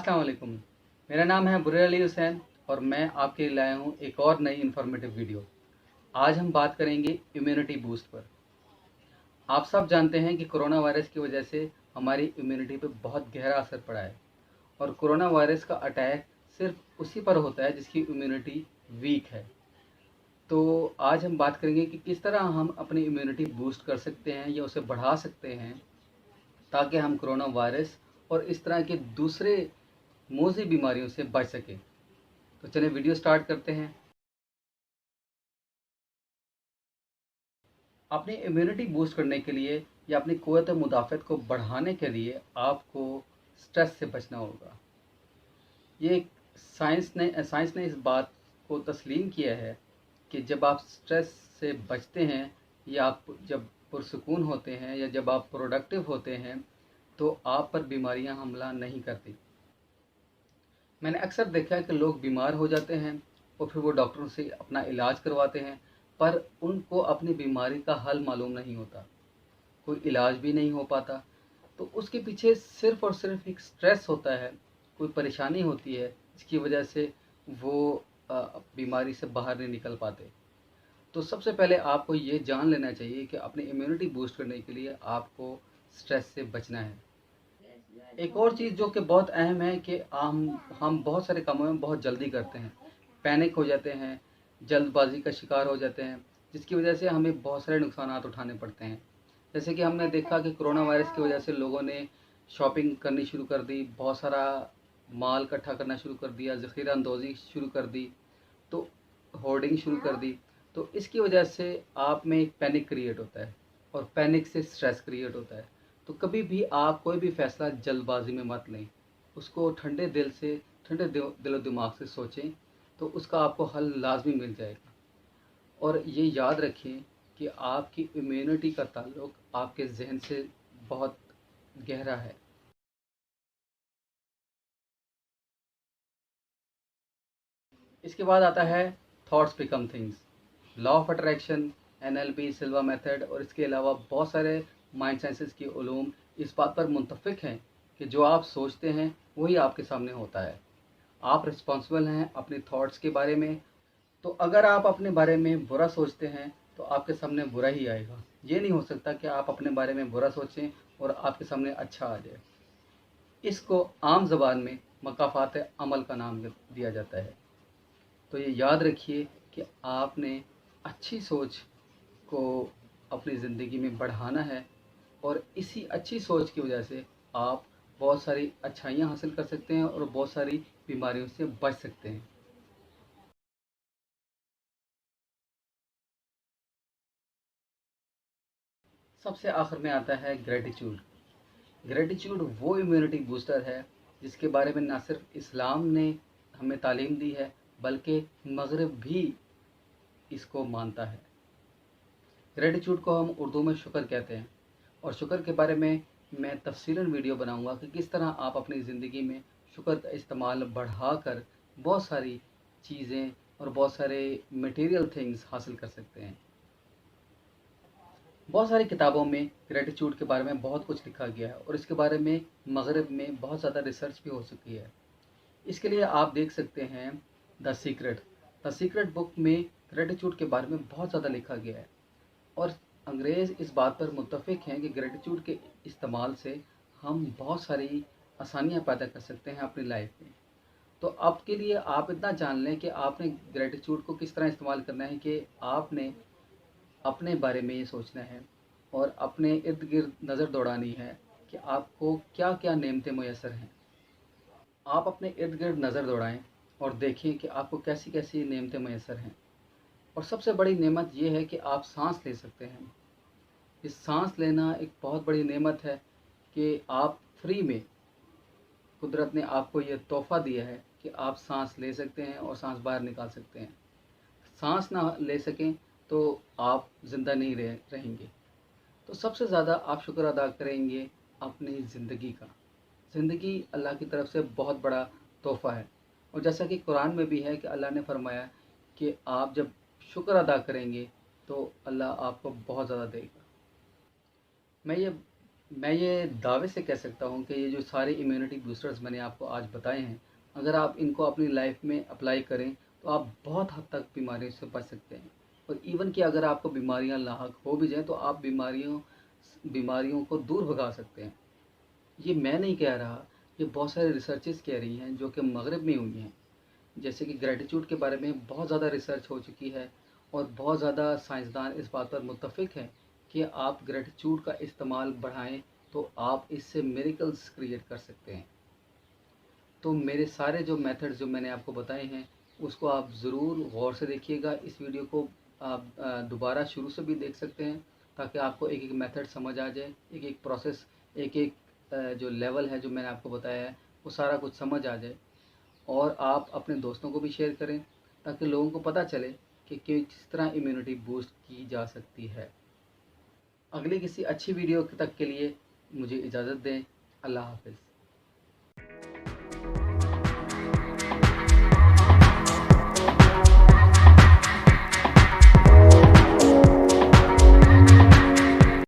अस्सलाम वालेकुम। मेरा नाम है बुरेर अली हुसैन और मैं आपके लिए लाया हूँ एक और नई इन्फॉर्मेटिव वीडियो। आज हम बात करेंगे इम्यूनिटी बूस्ट पर। आप सब जानते हैं कि कोरोना वायरस की वजह से हमारी इम्यूनिटी पर बहुत गहरा असर पड़ा है और कोरोना वायरस का अटैक सिर्फ उसी पर होता है जिसकी इम्यूनिटी वीक है। तो आज हम बात करेंगे कि किस तरह हम अपनी इम्यूनिटी बूस्ट कर सकते हैं या उसे बढ़ा सकते हैं ताकि हम कोरोना वायरस और इस तरह के दूसरे मौजी बीमारियों से बच सकें। तो चलिए वीडियो स्टार्ट करते हैं। अपनी इम्यूनिटी बूस्ट करने के लिए या अपनी क़ुव्वत मुदाफ़त को बढ़ाने के लिए आपको स्ट्रेस से बचना होगा। ये साइंस ने इस बात को तस्लीम किया है कि जब आप स्ट्रेस से बचते हैं या आप जब पुरसुकून होते हैं या जब आप प्रोडक्टिव होते हैं तो आप पर बीमारियां हमला नहीं करती। मैंने अक्सर देखा है कि लोग बीमार हो जाते हैं और फिर वो डॉक्टरों से अपना इलाज करवाते हैं, पर उनको अपनी बीमारी का हल मालूम नहीं होता, कोई इलाज भी नहीं हो पाता। तो उसके पीछे सिर्फ़ और सिर्फ एक स्ट्रेस होता है, कोई परेशानी होती है जिसकी वजह से वो बीमारी से बाहर नहीं निकल पाते। तो सबसे पहले आपको ये जान लेना चाहिए कि अपनी इम्यूनिटी बूस्ट करने के लिए आपको स्ट्रेस से बचना है। एक और चीज़ जो कि बहुत अहम है कि हम बहुत सारे कामों में बहुत जल्दी करते हैं, पैनिक हो जाते हैं, जल्दबाजी का शिकार हो जाते हैं, जिसकी वजह से हमें बहुत सारे नुकसानात उठाने पड़ते हैं। जैसे कि हमने देखा कि कोरोना वायरस की वजह से लोगों ने शॉपिंग करनी शुरू कर दी, बहुत सारा माल इकट्ठा करना शुरू कर दिया, ज़ख़ीरा अंदोज़ी शुरू कर दी, तो होर्डिंग शुरू कर दी। तो इसकी वजह से आप में एक पैनिक क्रिएट होता है और पैनिक से स्ट्रेस क्रिएट होता है। तो कभी भी आप कोई भी फ़ैसला जल्दबाजी में मत लें, उसको ठंडे दिल से, ठंडे दिलो दिमाग से सोचें, तो उसका आपको हल लाजमी मिल जाएगा। और ये याद रखें कि आपकी इम्यूनिटी का ताल्लुक आपके जहन से बहुत गहरा है। इसके बाद आता है thoughts become things, law of attraction, NLP, Silva method और इसके अलावा बहुत सारे माइंड साइंसेस की उलूम इस बात पर मुत्तफ़िक हैं कि जो आप सोचते हैं वही आपके सामने होता है। आप रिस्पॉन्सिबल हैं अपने थॉट्स के बारे में। तो अगर आप अपने बारे में बुरा सोचते हैं तो आपके सामने बुरा ही आएगा। ये नहीं हो सकता कि आप अपने बारे में बुरा सोचें और आपके सामने अच्छा आ जाए। इसको आम ज़बान में मकाफ़ात अमल का नाम दिया जाता है। तो ये याद रखिए कि आपने अच्छी सोच को अपनी ज़िंदगी में बढ़ाना है और इसी अच्छी सोच की वजह से आप बहुत सारी अच्छाइयाँ हासिल कर सकते हैं और बहुत सारी बीमारियों से बच सकते हैं। सबसे आखिर में आता है ग्रेटिट्यूड। ग्रेटिट्यूड वो इम्यूनिटी बूस्टर है जिसके बारे में ना सिर्फ इस्लाम ने हमें तालीम दी है बल्कि मगरिब भी इसको मानता है। ग्रेटिट्यूड को हम उर्दू में शुक्र कहते हैं और शुक्र के बारे में मैं तफसीलन वीडियो बनाऊंगा कि किस तरह आप अपनी ज़िंदगी में शुक्र का इस्तेमाल बढ़ाकर बहुत सारी चीज़ें और बहुत सारे मटेरियल थिंग्स हासिल कर सकते हैं। बहुत सारी किताबों में ग्रेटिट्यूड के बारे में बहुत कुछ लिखा गया है और इसके बारे में मगरिब में बहुत ज़्यादा रिसर्च भी हो चुकी है। इसके लिए आप देख सकते हैं द सीक्रेट बुक में ग्रेटिट्यूड के बारे में बहुत ज़्यादा लिखा गया है और अंग्रेज़ इस बात पर मुत्तफ़िक हैं कि ग्रेटिट्यूड के इस्तेमाल से हम बहुत सारी आसानियाँ पैदा कर सकते हैं अपनी लाइफ में। तो अब के लिए आप इतना जान लें कि आपने ग्रेटिट्यूड को किस तरह इस्तेमाल करना है कि आपने अपने बारे में ये सोचना है और अपने इर्द गिर्द नज़र दौड़ानी है कि आपको क्या क्या नेमतें मैसर हैं। आप अपने इर्द गिर्द नज़र दौड़ाएं और देखें कि आपको कैसी कैसी नेमतें मैसर हैं। और सबसे बड़ी नेमत ये है कि आप सांस ले सकते हैं। इस सांस लेना एक बहुत बड़ी नेमत है कि आप फ्री में, कुदरत ने आपको ये तोहफ़ा दिया है कि आप सांस ले सकते हैं और सांस बाहर निकाल सकते हैं। सांस ना ले सकें तो आप ज़िंदा नहीं रहेंगे। तो सबसे ज़्यादा आप शुक्र अदा करेंगे अपनी ज़िंदगी का। ज़िंदगी अल्लाह की तरफ से बहुत बड़ा तोहफ़ा है और जैसा कि कुरान में भी है कि अल्लाह ने फरमाया कि आप जब शुक्र अदा करेंगे तो अल्लाह आपको बहुत ज़्यादा देगा। मैं ये मैं ये दावे से कह सकता हूँ कि ये जो सारे इम्यूनिटी बूस्टर्स मैंने आपको आज बताए हैं, अगर आप इनको अपनी लाइफ में अप्लाई करें तो आप बहुत हद तक बीमारियों से बच सकते हैं। और इवन कि अगर आपको बीमारियां लाक हो भी जाएं तो आप बीमारियों को दूर भगा सकते हैं। ये मैं नहीं कह रहा, ये बहुत सारे रिसर्चेस कह रही हैं जो कि मगरब में हुई हैं। जैसे कि ग्रेटिट्यूड के बारे में बहुत ज़्यादा रिसर्च हो चुकी है और बहुत ज़्यादा साइंसदान इस बात पर मुत्तफिक हैं कि आप ग्रेटिट्यूड का इस्तेमाल बढ़ाएं तो आप इससे मिरेकल्स क्रिएट कर सकते हैं। तो मेरे सारे जो मेथड्स जो मैंने आपको बताए हैं उसको आप ज़रूर गौर से देखिएगा। इस वीडियो को आप दोबारा शुरू से भी देख सकते हैं ताकि आपको एक एक मेथड समझ आ जाए, एक एक प्रोसेस, एक एक जो लेवल है जो मैंने आपको बताया है वो सारा कुछ समझ आ जाए। और आप अपने दोस्तों को भी शेयर करें ताकि लोगों को पता चले कि किस तरह इम्यूनिटी बूस्ट की जा सकती है। अगली किसी अच्छी वीडियो तक के लिए मुझे इजाज़त दें। अल्लाह हाफ़िज़।